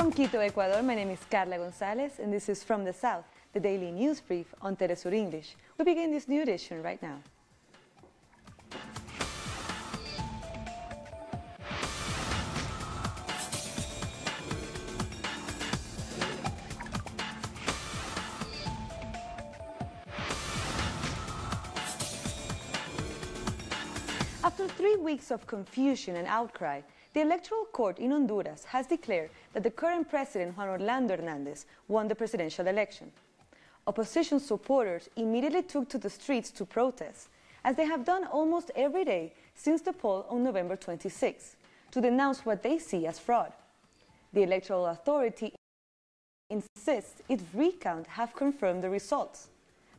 From Quito, Ecuador, my name is Carla Gonzalez, and this is From the South, the daily news brief on Telesur English. We begin this new edition right now. After 3 weeks of confusion and outcry, the Electoral Court in Honduras has declared that the current president, Juan Orlando Hernández, won the presidential election. Opposition supporters immediately took to the streets to protest, as they have done almost every day since the poll on November 26, to denounce what they see as fraud. The Electoral Authority insists its recount have confirmed the results,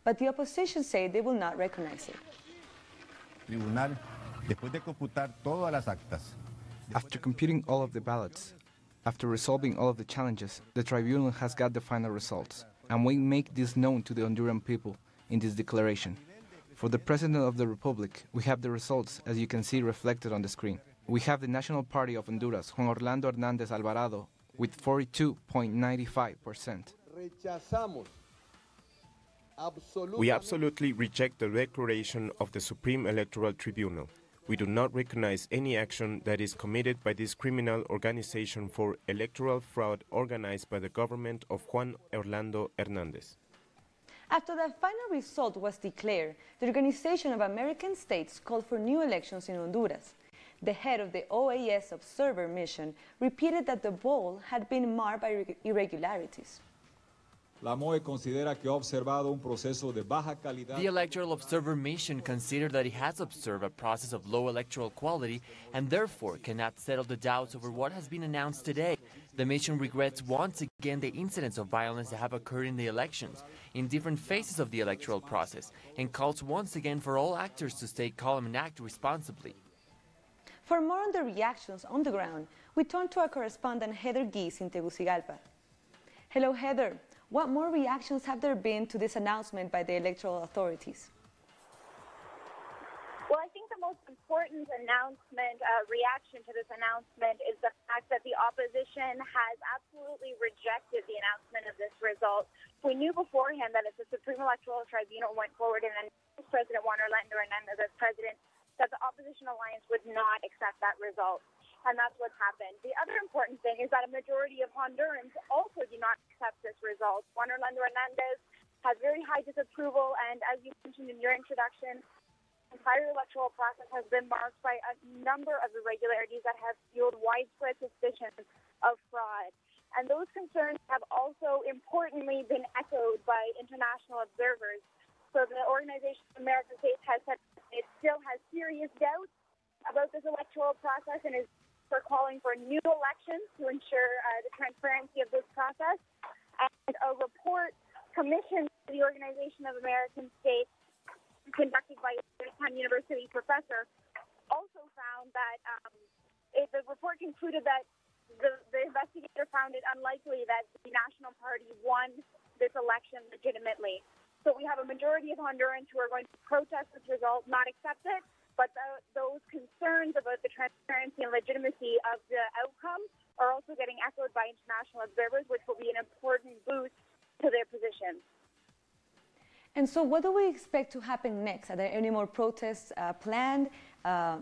but the opposition say they will not recognize it. Tribunal, después de computar todas las actas. After computing all of the ballots, after resolving all of the challenges, the tribunal has got the final results, and we make this known to the Honduran people in this declaration. For the President of the Republic, we have the results, as you can see reflected on the screen. We have the National Party of Honduras, Juan Orlando Hernández Alvarado, with 42.95%. We absolutely reject the declaration of the Supreme Electoral Tribunal. We do not recognize any action that is committed by this criminal organization for electoral fraud organized by the government of Juan Orlando Hernández. After the final result was declared, the Organization of American States called for new elections in Honduras. The head of the OAS observer mission repeated that the poll had been marred by irregularities. La MOE considera que ha observado un proceso de baja calidad. The Electoral Observer Mission considered that it has observed a process of low electoral quality and therefore cannot settle the doubts over what has been announced today. The mission regrets once again the incidents of violence that have occurred in the elections in different phases of the electoral process and calls once again for all actors to stay calm and act responsibly. For more on the reactions on the ground, we turn to our correspondent Heather Geese in Tegucigalpa. Hello, Heather. What more reactions have there been to this announcement by the electoral authorities? Well, I think the most important reaction to this announcement is the fact that the opposition has absolutely rejected the announcement of this result. We knew beforehand that if the Supreme Electoral Tribunal went forward and then President Juan Orlando Hernández as president, that the opposition alliance would not accept that result. And that's what's happened. The other important thing is that a majority of Hondurans also do not accept this result. Juan Orlando Hernández has very high disapproval, and as you mentioned in your introduction, the entire electoral process has been marked by a number of irregularities that have fueled widespread suspicions of fraud. And those concerns have also importantly been echoed by international observers. So the Organization of American States has said it still has serious doubts about this electoral process and is for calling for new elections to ensure the transparency of this process. And a report commissioned by the Organization of American States, conducted by a Catalan University professor, also found that the report concluded that the investigator found it unlikely that the National Party won this election legitimately. So we have a majority of Hondurans who are going to protest this result, not accept it, but those concerns about the transparency and legitimacy of the outcome are also getting echoed by international observers, which will be an important boost to their positions. And so what do we expect to happen next? Are there any more protests planned,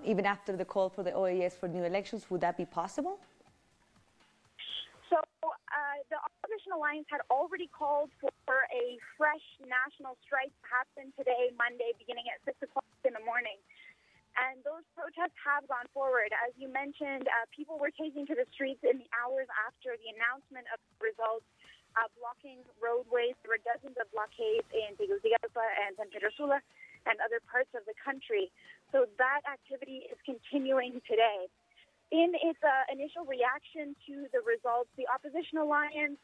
even after the call for the OAS for new elections? Would that be possible? So the Opposition Alliance had already called for a fresh national strike to happen today, Monday, beginning at 6 o'clock in the morning. And those protests have gone forward. As you mentioned, people were taking to the streets in the hours after the announcement of the results, blocking roadways. There were dozens of blockades in Tegucigalpa and San Pedro Sula and other parts of the country. So that activity is continuing today. In its initial reaction to the results, the Opposition Alliance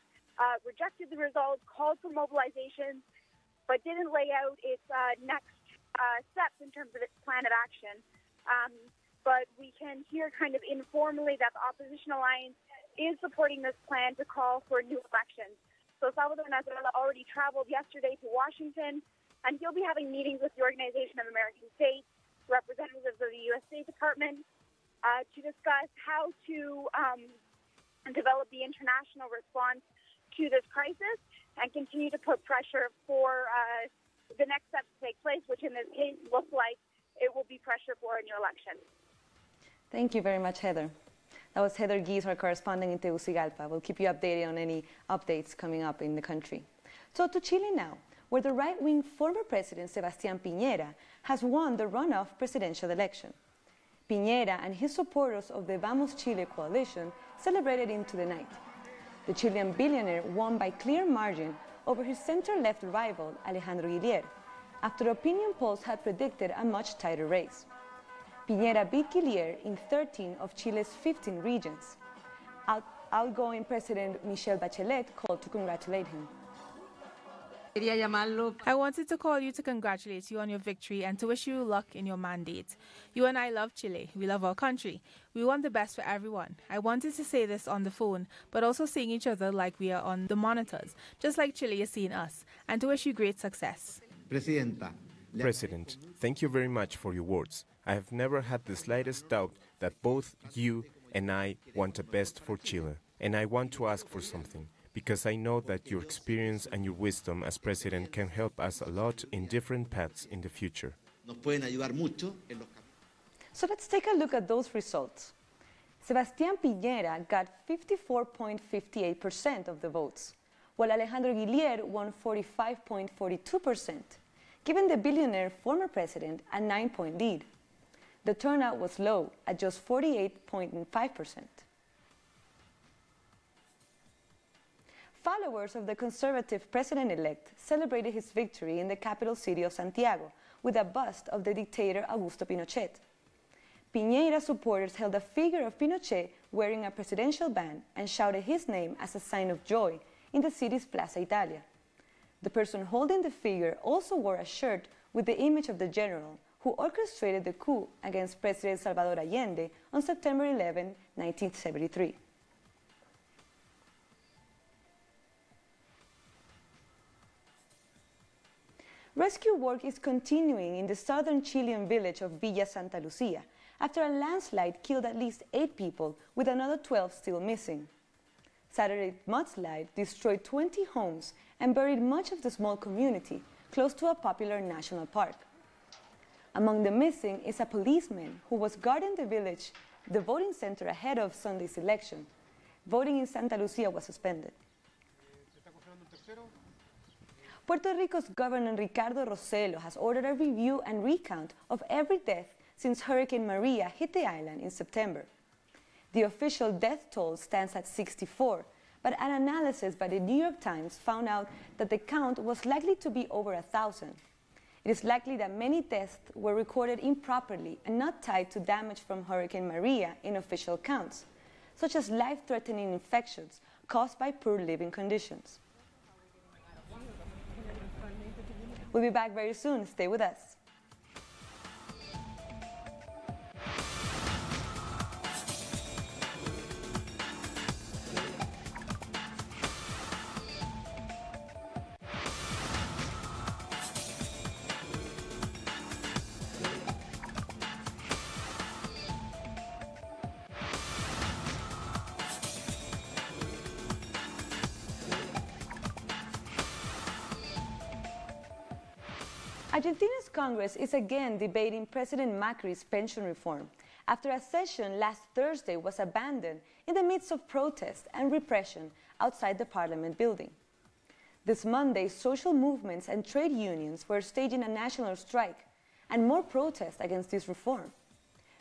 rejected the results, called for mobilization, but didn't lay out its next steps in terms of its plan of action. But we can hear kind of informally that the Opposition Alliance is supporting this plan to call for new elections. So Salvador Nasrallah already traveled yesterday to Washington, and he'll be having meetings with the Organization of American States, representatives of the U.S. State Department, to discuss how to develop the international response to this crisis and continue to put pressure for the next step to take place, which in this case looks like it will be pressure for a new election. Thank you very much, Heather. That was Heather Gies, our correspondent in Tegucigalpa. We'll keep you updated on any updates coming up in the country. So to Chile now, where the right-wing former president Sebastian Pinera has won the runoff presidential election. Pinera and his supporters of the Vamos Chile coalition celebrated into the night. The Chilean billionaire won by clear margin over his center-left rival Alejandro Guillier, after opinion polls had predicted a much tighter race. Pinera beat Guillier in 13 of Chile's 15 regions. Outgoing President Michelle Bachelet called to congratulate him. I wanted to call you to congratulate you on your victory and to wish you luck in your mandate. You and I love Chile. We love our country. We want the best for everyone. I wanted to say this on the phone, but also seeing each other like we are on the monitors, just like Chile is seeing us, and to wish you great success. President, thank you very much for your words. I have never had the slightest doubt that both you and I want the best for Chile. And I want to ask for something, because I know that your experience and your wisdom as president can help us a lot in different paths in the future. So let's take a look at those results. Sebastian Pinera got 54.58% of the votes, while Alejandro Guillier won 45.42%, giving the billionaire former president a 9-point lead. The turnout was low at just 48.5%. Followers of the conservative president-elect celebrated his victory in the capital city of Santiago with a bust of the dictator Augusto Pinochet. Pinera supporters held a figure of Pinochet wearing a presidential band and shouted his name as a sign of joy in the city's Plaza Italia. The person holding the figure also wore a shirt with the image of the general who orchestrated the coup against President Salvador Allende on September 11, 1973. Rescue work is continuing in the southern Chilean village of Villa Santa Lucia after a landslide killed at least 8 people, with another 12 still missing. Saturday's mudslide destroyed 20 homes and buried much of the small community close to a popular national park. Among the missing is a policeman who was guarding the voting center ahead of Sunday's election. Voting in Santa Lucia was suspended. Puerto Rico's Governor Ricardo Rossello has ordered a review and recount of every death since Hurricane Maria hit the island in September. The official death toll stands at 64, but an analysis by the New York Times found out that the count was likely to be over 1,000. It is likely that many deaths were recorded improperly and not tied to damage from Hurricane Maria in official counts, such as life-threatening infections caused by poor living conditions. We'll be back very soon. Stay with us. Argentina's Congress is again debating President Macri's pension reform after a session last Thursday was abandoned in the midst of protests and repression outside the parliament building. This Monday, social movements and trade unions were staging a national strike and more protests against this reform.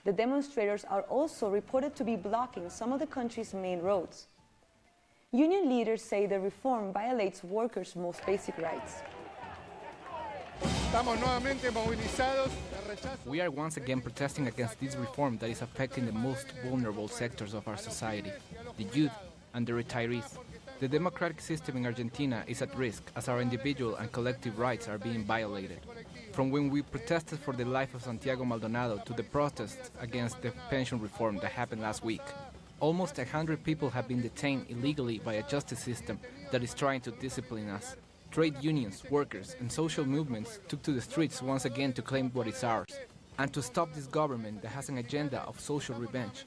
The demonstrators are also reported to be blocking some of the country's main roads. Union leaders say the reform violates workers' most basic rights. We are once again protesting against this reform that is affecting the most vulnerable sectors of our society, the youth and the retirees. The democratic system in Argentina is at risk as our individual and collective rights are being violated. From when we protested for the life of Santiago Maldonado to the protests against the pension reform that happened last week, almost 100 people have been detained illegally by a justice system that is trying to discipline us. Trade unions, workers, and social movements took to the streets once again to claim what is ours, and to stop this government that has an agenda of social revenge.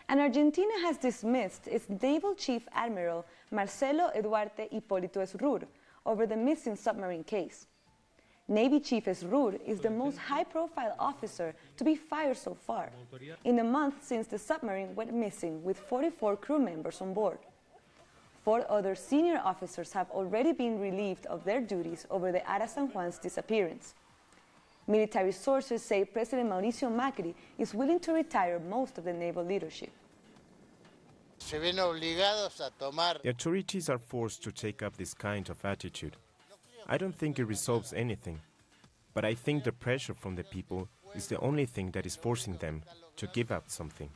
And Argentina has dismissed its Naval Chief Admiral Marcelo Eduarte Hipólito Esrur over the missing submarine case. Navy Chief Esrur is the most high-profile officer to be fired so far, in the month since the submarine went missing with 44 crew members on board. 4 other senior officers have already been relieved of their duties over the Ara San Juan's disappearance. Military sources say President Mauricio Macri is willing to retire most of the naval leadership. The authorities are forced to take up this kind of attitude. I don't think it resolves anything, but I think the pressure from the people is the only thing that is forcing them to give up something.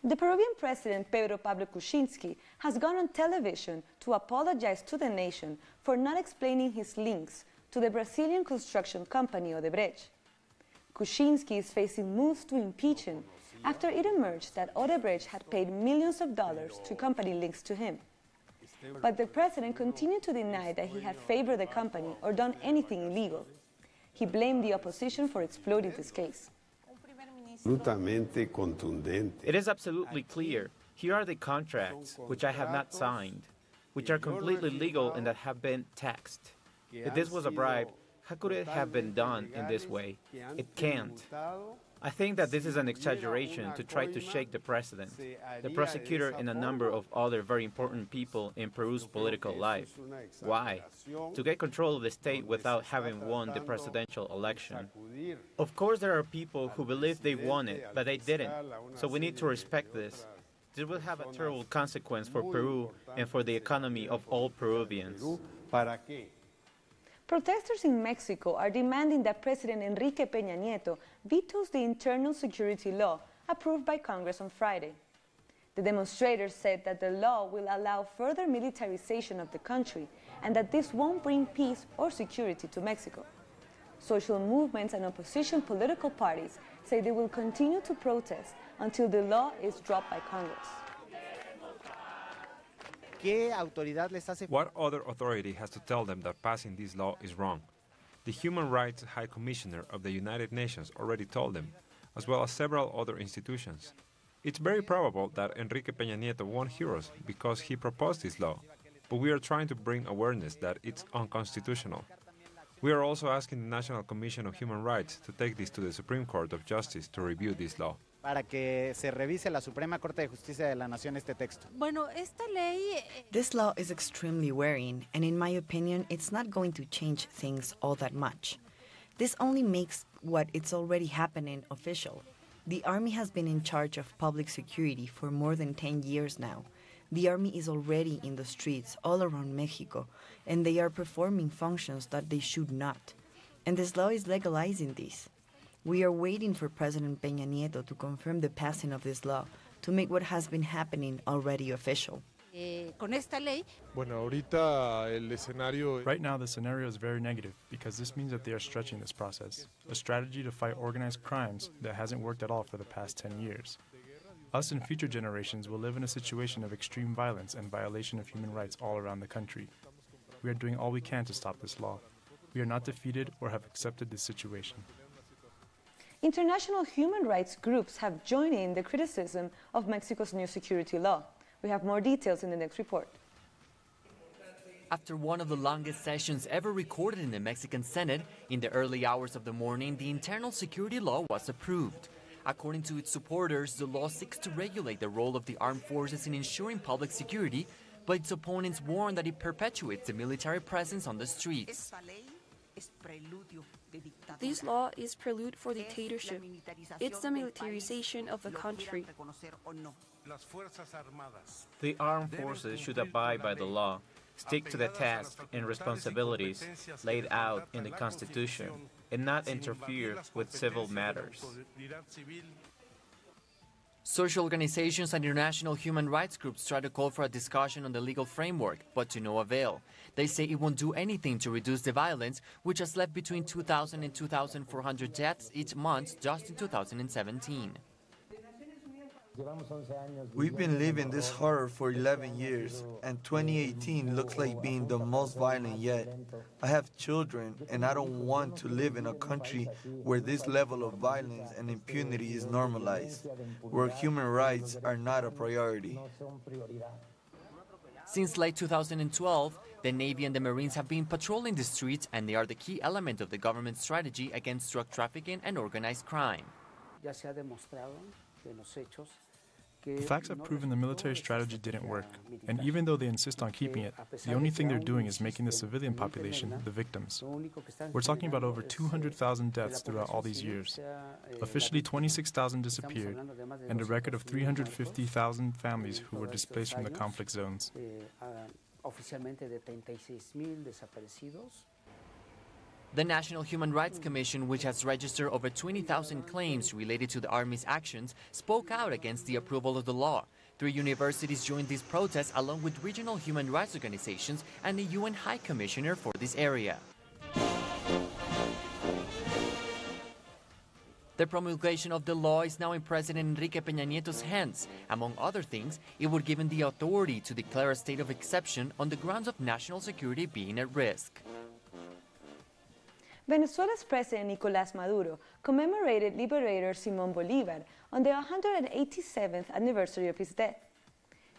The Peruvian president, Pedro Pablo Kuczynski, has gone on television to apologize to the nation for not explaining his links to the Brazilian construction company Odebrecht. Kuczynski is facing moves to impeach him after it emerged that Odebrecht had paid millions of dollars to company links to him. But the president continued to deny that he had favored the company or done anything illegal. He blamed the opposition for exploiting this case. It is absolutely clear. Here are the contracts, which I have not signed, which are completely legal and that have been taxed. If this was a bribe, how could it have been done in this way? It can't. I think that this is an exaggeration to try to shake the president, the prosecutor, and a number of other very important people in Peru's political life. Why? To get control of the state without having won the presidential election. Of course, there are people who believe they won it, but they didn't. So we need to respect this. This will have a terrible consequence for Peru and for the economy of all Peruvians. Protesters in Mexico are demanding that President Enrique Peña Nieto vetoes the internal security law approved by Congress on Friday. The demonstrators said that the law will allow further militarization of the country and that this won't bring peace or security to Mexico. Social movements and opposition political parties say they will continue to protest until the law is dropped by Congress. What other authority has to tell them that passing this law is wrong? The Human Rights High Commissioner of the United Nations already told them, as well as several other institutions. It's very probable that Enrique Peña Nieto won't hear us because he proposed this law, but we are trying to bring awareness that it's unconstitutional. We are also asking the National Commission of Human Rights to take this to the Supreme Court of Justice to review this law. Para que se revise la Suprema Corte de Justicia de la Nación este texto. This law is extremely worrying, and in my opinion, it's not going to change things all that much. This only makes what it's already happening official. The Army has been in charge of public security for more than 10 years now. The Army is already in the streets all around Mexico, and they are performing functions that they should not. And this law is legalizing this. We are waiting for President Peña Nieto to confirm the passing of this law to make what has been happening already official. Right now, the scenario is very negative because this means that they are stretching this process, a strategy to fight organized crimes that hasn't worked at all for the past 10 years. Us and future generations will live in a situation of extreme violence and violation of human rights all around the country. We are doing all we can to stop this law. We are not defeated or have accepted this situation. International human rights groups have joined in the criticism of Mexico's new security law. We have more details in the next report. After one of the longest sessions ever recorded in the Mexican Senate, in the early hours of the morning, the internal security law was approved. According to its supporters, the law seeks to regulate the role of the armed forces in ensuring public security, but its opponents warn that it perpetuates the military presence on the streets. This law is prelude for dictatorship. It's the militarization of the country. The armed forces should abide by the law, stick to the tasks and responsibilities laid out in the Constitution, and not interfere with civil matters. Social organizations and international human rights groups try to call for a discussion on the legal framework, but to no avail. They say it won't do anything to reduce the violence, which has left between 2,000 and 2,400 deaths each month just in 2017. We've been living this horror for 11 years, and 2018 looks like being the most violent yet. I have children, and I don't want to live in a country where this level of violence and impunity is normalized, where human rights are not a priority. Since late 2012, the Navy and the Marines have been patrolling the streets, and they are the key element of the government's strategy against drug trafficking and organized crime. The facts have proven the military strategy didn't work, and even though they insist on keeping it, the only thing they're doing is making the civilian population the victims. We're talking about over 200,000 deaths throughout all these years. Officially, 26,000 disappeared, and a record of 350,000 families who were displaced from the conflict zones. The National Human Rights Commission, which has registered over 20,000 claims related to the Army's actions, spoke out against the approval of the law. 3 universities joined these protests along with regional human rights organizations and the UN High Commissioner for this area. The promulgation of the law is now in President Enrique Peña Nieto's hands. Among other things, it would give him the authority to declare a state of exception on the grounds of national security being at risk. Venezuela's President Nicolás Maduro commemorated Liberator Simón Bolívar on the 187th anniversary of his death.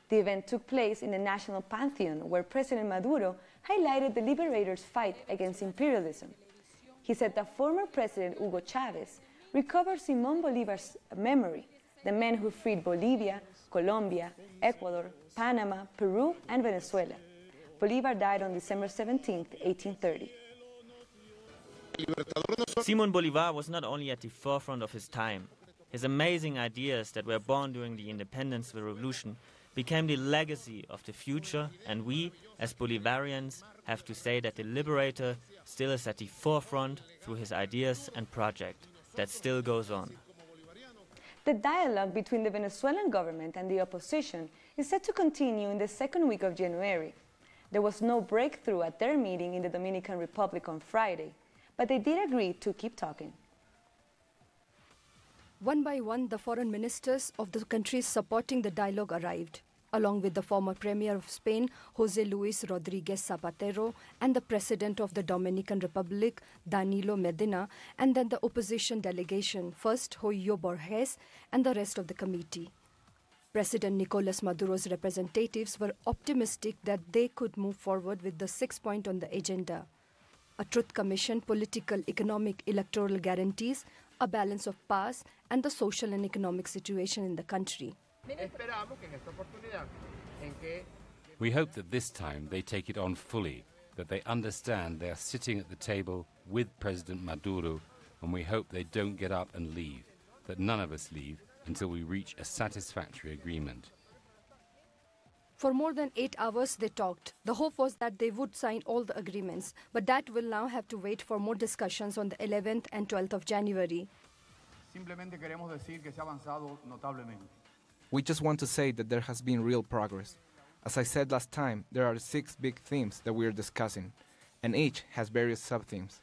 The event took place in the National Pantheon, where President Maduro highlighted the liberator's fight against imperialism. He said that former President Hugo Chávez recovered Simón Bolívar's memory, the man who freed Bolivia, Colombia, Ecuador, Panama, Peru, and Venezuela. Bolívar died on December 17, 1830. Simón Bolívar was not only at the forefront of his time. His amazing ideas that were born during the independence of the revolution became the legacy of the future, and we, as Bolivarians, have to say that the liberator still is at the forefront through his ideas and project that still goes on. The dialogue between the Venezuelan government and the opposition is set to continue in the second week of January. There was no breakthrough at their meeting in the Dominican Republic on Friday, but they did agree to keep talking. One by one, the foreign ministers of the countries supporting the dialogue arrived, along with the former Premier of Spain, José Luis Rodríguez Zapatero, and the President of the Dominican Republic, Danilo Medina, and then the opposition delegation, first Hoyo Borges, and the rest of the committee. President Nicolás Maduro's representatives were optimistic that they could move forward with the 6 points on the agenda: a truth commission, political, economic, electoral guarantees, a balance of powers, and the social and economic situation in the country. We hope that this time they take it on fully, that they understand they are sitting at the table with President Maduro, and we hope they don't get up and leave, that none of us leave until we reach a satisfactory agreement. For more than 8 hours they talked. The hope was that they would sign all the agreements, but that will now have to wait for more discussions on the 11th and 12th of January. We just want to say that there has been real progress. As I said last time, there are 6 big themes that we are discussing, and each has various sub-themes.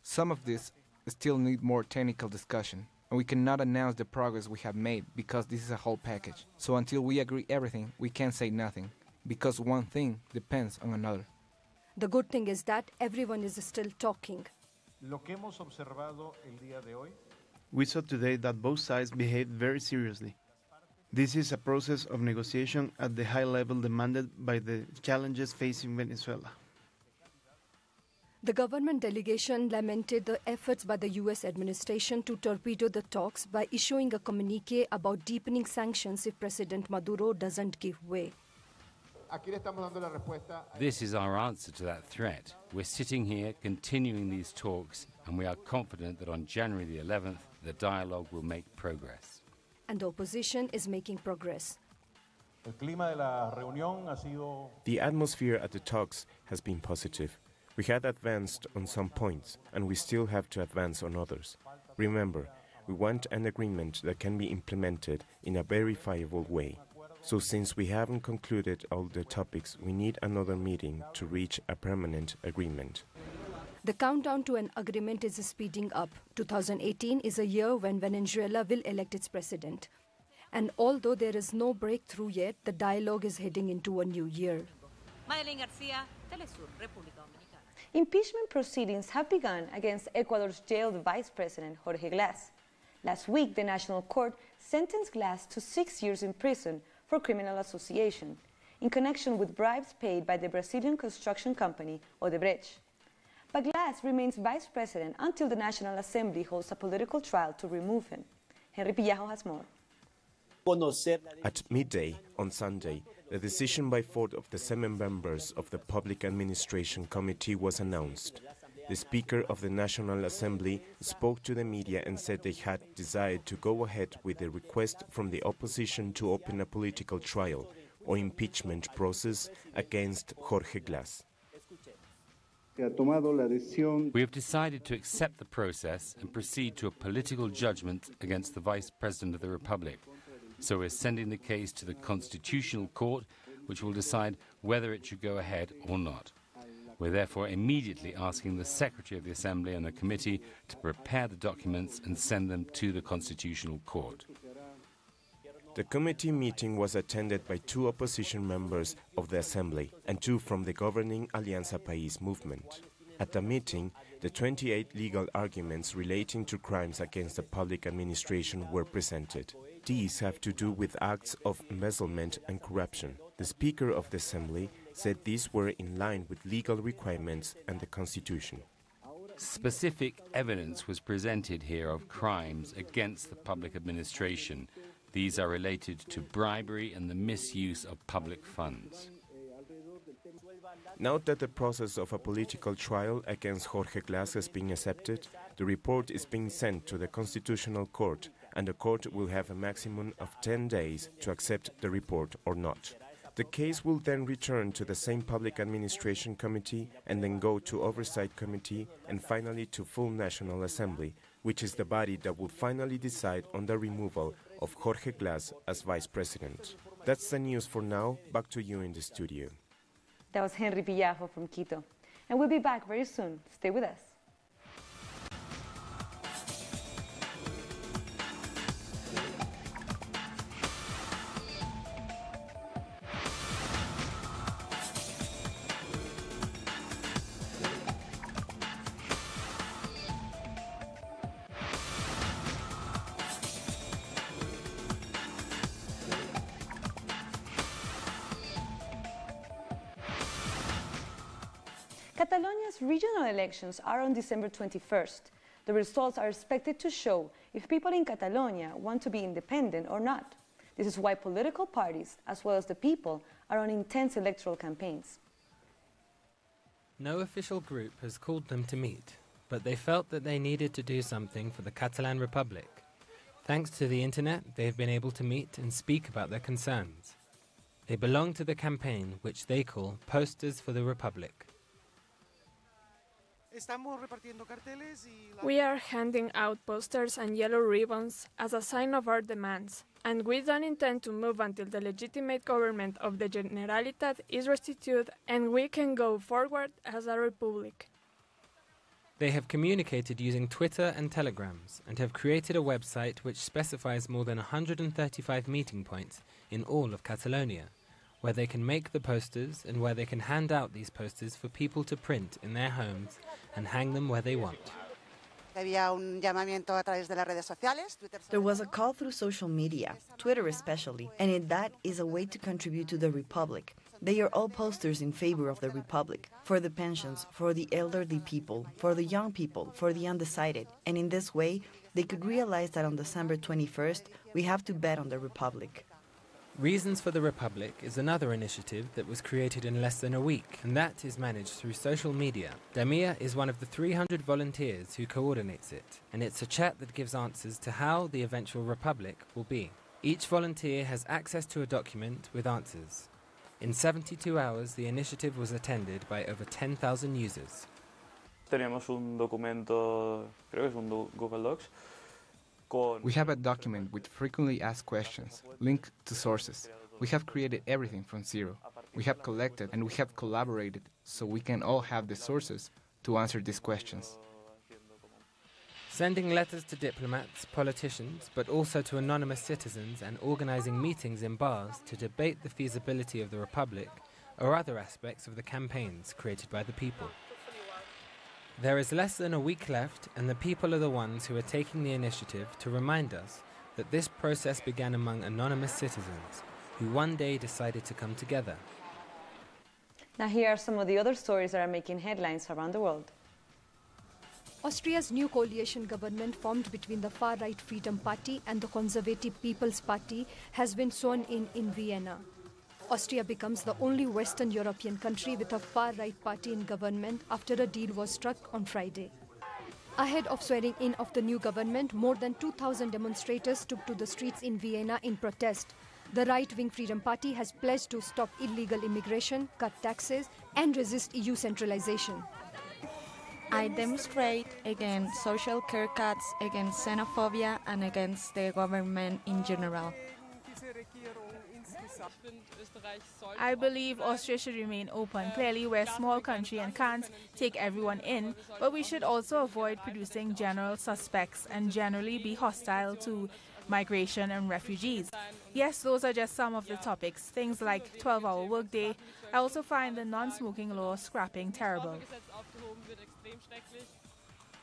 Some of these still need more technical discussion, and we cannot announce the progress we have made because this is a whole package. So until we agree everything, we can't say nothing, because one thing depends on another. The good thing is that everyone is still talking. We saw today that both sides behaved very seriously. This is a process of negotiation at the high level demanded by the challenges facing Venezuela. The government delegation lamented the efforts by the U.S. administration to torpedo the talks by issuing a communique about deepening sanctions if President Maduro doesn't give way. This is our answer to that threat. We're sitting here continuing these talks, and we are confident that on January the 11th, the dialogue will make progress. And the opposition is making progress. The atmosphere at the talks has been positive. We had advanced on some points, and we still have to advance on others. Remember, we want an agreement that can be implemented in a verifiable way. So since we haven't concluded all the topics, we need another meeting to reach a permanent agreement. The countdown to an agreement is speeding up. 2018 is a year when Venezuela will elect its president. And although there is no breakthrough yet, the dialogue is heading into a new year. Impeachment proceedings have begun against Ecuador's jailed Vice President Jorge Glass. Last week, the National Court sentenced Glass to 6 years in prison for criminal association in connection with bribes paid by the Brazilian construction company Odebrecht. But Glass remains Vice President until the National Assembly holds a political trial to remove him. Henry Pillajo has more. At midday on Sunday, the decision by 4 of the 7 members of the Public Administration Committee was announced. The Speaker of the National Assembly spoke to the media and said they had decided to go ahead with the request from the opposition to open a political trial or impeachment process against Jorge Glass. We have decided to accept the process and proceed to a political judgment against the Vice President of the Republic. So we're sending the case to the Constitutional Court, which will decide whether it should go ahead or not. We're therefore immediately asking the Secretary of the Assembly and the Committee to prepare the documents and send them to the Constitutional Court. The committee meeting was attended by 2 opposition members of the Assembly and 2 from the governing Alianza País movement. At the meeting, the 28 legal arguments relating to crimes against the public administration were presented. These have to do with acts of embezzlement and corruption. The Speaker of the Assembly said these were in line with legal requirements and the Constitution. Specific evidence was presented here of crimes against the public administration. These are related to bribery and the misuse of public funds. Now that the process of a political trial against Jorge Glass has been accepted, the report is being sent to the Constitutional Court, and the court will have a maximum of 10 days to accept the report or not. The case will then return to the same Public Administration Committee and then go to Oversight Committee and finally to full National Assembly, which is the body that will finally decide on the removal of Jorge Glass as Vice President. That's the news for now. Back to you in the studio. That was Henry Pillajo from Quito. And we'll be back very soon. Stay with us. Catalonia's regional elections are on December 21st. The results are expected to show if people in Catalonia want to be independent or not. This is why political parties, as well as the people, are on intense electoral campaigns. No official group has called them to meet, but they felt that they needed to do something for the Catalan Republic. Thanks to the internet, they've been able to meet and speak about their concerns. They belong to the campaign, which they call Posters for the Republic. We are handing out posters and yellow ribbons as a sign of our demands, and we don't intend to move until the legitimate government of the Generalitat is restituted and we can go forward as a republic. They have communicated using Twitter and Telegrams and have created a website which specifies more than 135 meeting points in all of Catalonia, where they can make the posters and where they can hand out these posters for people to print in their homes and hang them where they want. There was a call through social media, Twitter especially, and that is a way to contribute to the Republic. They are all posters in favor of the Republic, for the pensions, for the elderly people, for the young people, for the undecided, and in this way they could realize that on December 21st we have to bet on the Republic. Reasons for the Republic is another initiative that was created in less than a week, and that is managed through social media. Damia is one of the 300 volunteers who coordinates it, and it's a chat that gives answers to how the eventual Republic will be. Each volunteer has access to a document with answers. In 72 hours, the initiative was attended by over 10,000 users. Tenemos un documento, creo que es un Google Docs. We have a document with frequently asked questions, linked to sources. We have created everything from zero. We have collected and we have collaborated so we can all have the sources to answer these questions. Sending letters to diplomats, politicians, but also to anonymous citizens and organizing meetings in bars to debate the feasibility of the Republic or other aspects of the campaigns created by the people. There is less than a week left, and the people are the ones who are taking the initiative to remind us that this process began among anonymous citizens who one day decided to come together. Now here are some of the other stories that are making headlines around the world. Austria's new coalition government formed between the far-right Freedom Party and the Conservative People's Party has been sworn in Vienna. Austria becomes the only Western European country with a far-right party in government after a deal was struck on Friday. Ahead of swearing in of the new government, more than 2,000 demonstrators took to the streets in Vienna in protest. The right-wing Freedom Party has pledged to stop illegal immigration, cut taxes, and resist EU centralization. I demonstrate against social care cuts, against xenophobia, and against the government in general. I believe Austria should remain open. Clearly, we're a small country and can't take everyone in, but we should also avoid producing general suspects and generally be hostile to migration and refugees. Yes, those are just some of the topics. Things like 12-hour workday. I also find the non-smoking law scrapping terrible.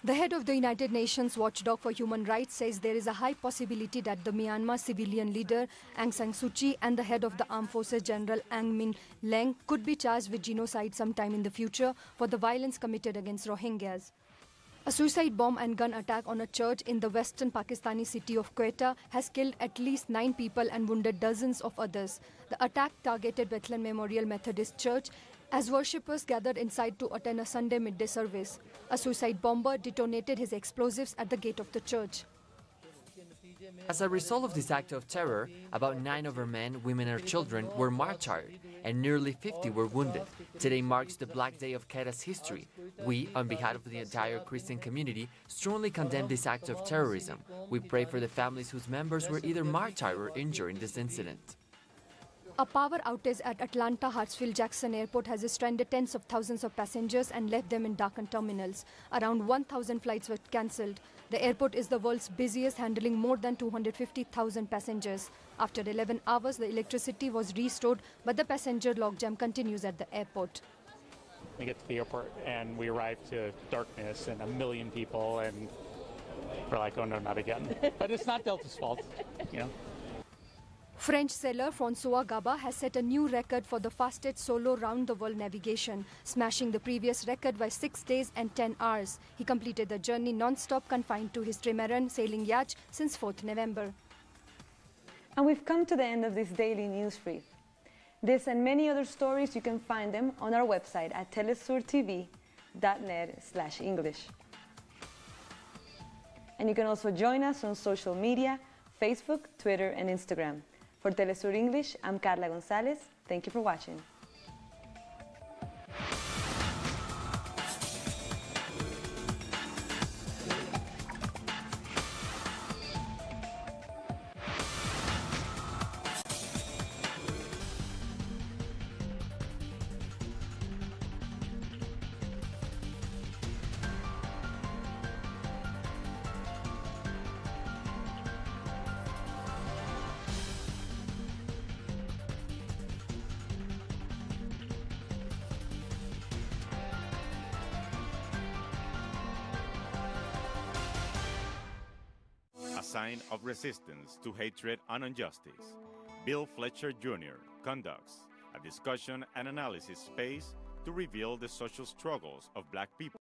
The head of the United Nations Watchdog for Human Rights says there is a high possibility that the Myanmar civilian leader Aung San Suu Kyi and the head of the Armed Forces General Ang Min Leng could be charged with genocide sometime in the future for the violence committed against Rohingyas. A suicide bomb and gun attack on a church in the western Pakistani city of Quetta has killed at least 9 people and wounded dozens of others. The attack targeted Bethlehem Memorial Methodist Church as worshippers gathered inside to attend a Sunday midday service. A suicide bomber detonated his explosives at the gate of the church. As a result of this act of terror, about 9 of our men, women and children were martyred, and nearly 50 were wounded. Today marks the Black Day of Quetta's history. We, on behalf of the entire Christian community, strongly condemn this act of terrorism. We pray for the families whose members were either martyred or injured in this incident. A power outage at Atlanta Hartsfield-Jackson Airport has stranded tens of thousands of passengers and left them in darkened terminals. Around 1,000 flights were cancelled. The airport is the world's busiest, handling more than 250,000 passengers. After 11 hours, the electricity was restored, but the passenger logjam continues at the airport. We get to the airport and we arrive to darkness and 1 million people, and we're like, oh no, not again. But it's not Delta's fault, you know. French sailor François Gaba has set a new record for the fastest solo round-the-world navigation, smashing the previous record by 6 days and 10 hours. He completed the journey non-stop, confined to his trimaran sailing yacht since 4th November. And we've come to the end of this daily news brief. This and many other stories, you can find them on our website at telesurtv.net/English. And you can also join us on social media, Facebook, Twitter, and Instagram. For Telesur English, I'm Carla Gonzalez. Thank you for watching. A sign of resistance to hatred and injustice, Bill Fletcher Jr. conducts a discussion and analysis space to reveal the social struggles of Black people.